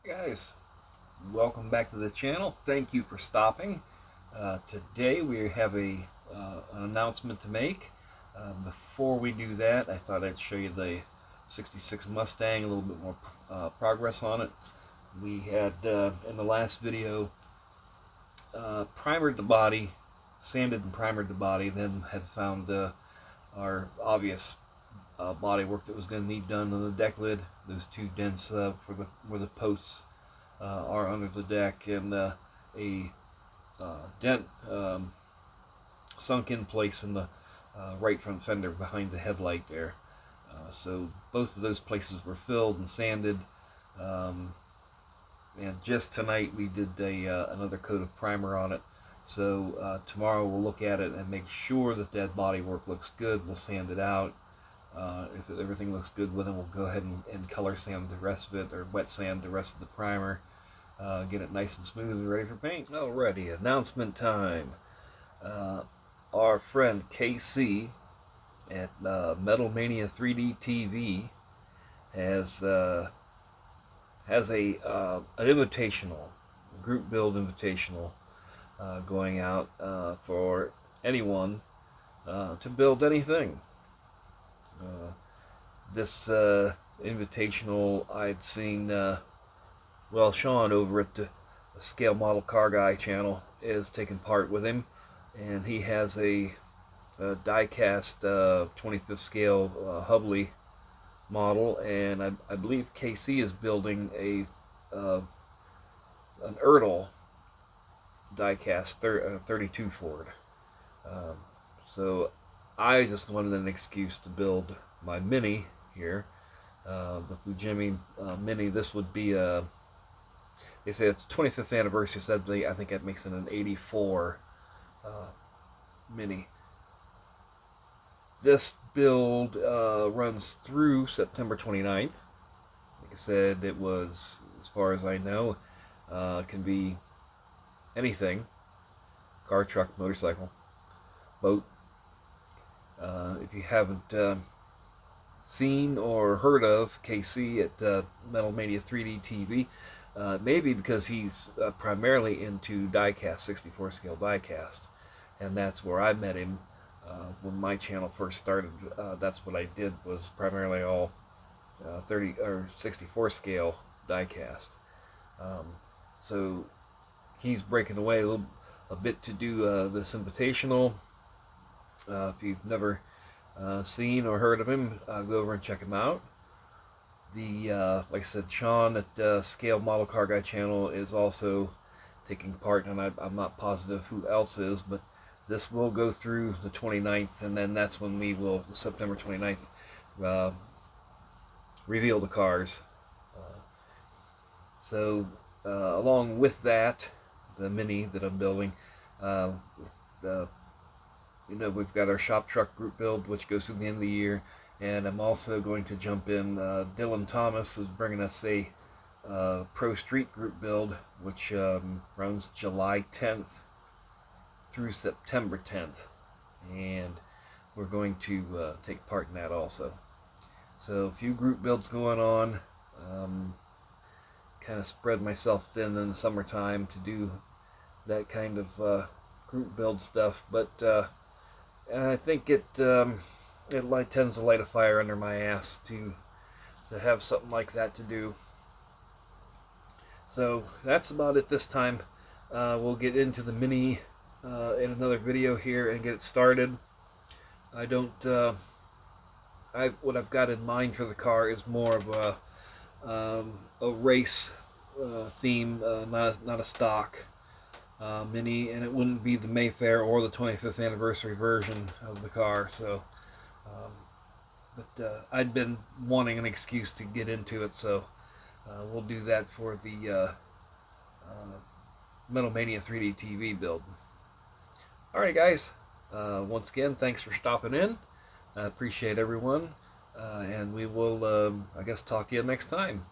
Guys, welcome back to the channel. Thank you for stopping. Today we have an announcement to make. Before we do that, I thought I'd show you the 66 Mustang, a little bit more progress on it. We had, in the last video, primered the body, sanded and primered the body, then had found our obvious body work that was going to need done on the deck lid. Those two dents where the posts are under the deck, and a dent sunk in place in the right front fender behind the headlight there. So both of those places were filled and sanded. And just tonight we did another coat of primer on it. So tomorrow we'll look at it and make sure that that body work looks good. We'll sand it out. If everything looks good, well, then we'll go ahead and color sand the rest of it, or wet sand the rest of the primer. Get it nice and smooth and ready for paint. Alrighty, announcement time. Our friend KC at Metal Mania 3D TV has an invitational, group build invitational, going out for anyone to build anything. This invitational, I'd seen, well, Sean over at the Scale Model Car Guy channel is taking part with him, and he has a die-cast 25th scale Hubley model, and I believe KC is building an Erdl die-cast 32 Ford. So I just wanted an excuse to build my Mini here, the Fujimi Mini. This would be they say it's 25th anniversary, so I think that makes it an 84 Mini. This build runs through September 29th. Like I said, it was, as far as I know, can be anything: car, truck, motorcycle, boat. If you haven't seen or heard of KC at Metal Mania 3D TV, maybe because he's primarily into diecast, 64 scale diecast, and that's where I met him when my channel first started. That's what I did, was primarily all 30 or 64 scale diecast. So he's breaking away a bit to do this invitational. If you've never seen or heard of him, go over and check him out. Like I said, Sean at Scale Model Car Guy channel is also taking part, and I'm not positive who else is, but this will go through the 29th, and then that's when we will, September 29th, reveal the cars. So along with that, the Mini that I'm building, we've got our shop truck group build, which goes through the end of the year, and I'm also going to jump in. Dylan Thomas is bringing us a Pro Street group build, which runs July 10th through September 10th, and we're going to take part in that also. So a few group builds going on. Kind of spread myself thin in the summertime to do that kind of group build stuff, but I think it tends to light a fire under my ass to have something like that to do. So that's about it this time. We'll get into the Mini in another video here and get it started. What I've got in mind for the car is more of a race theme, not a stock Mini, and it wouldn't be the Mayfair or the 25th anniversary version of the car. So but I'd been wanting an excuse to get into it, so we'll do that for the Metal Mania 3D TV build. Alright guys, once again, thanks for stopping in. I appreciate everyone, and we will I guess talk to you next time.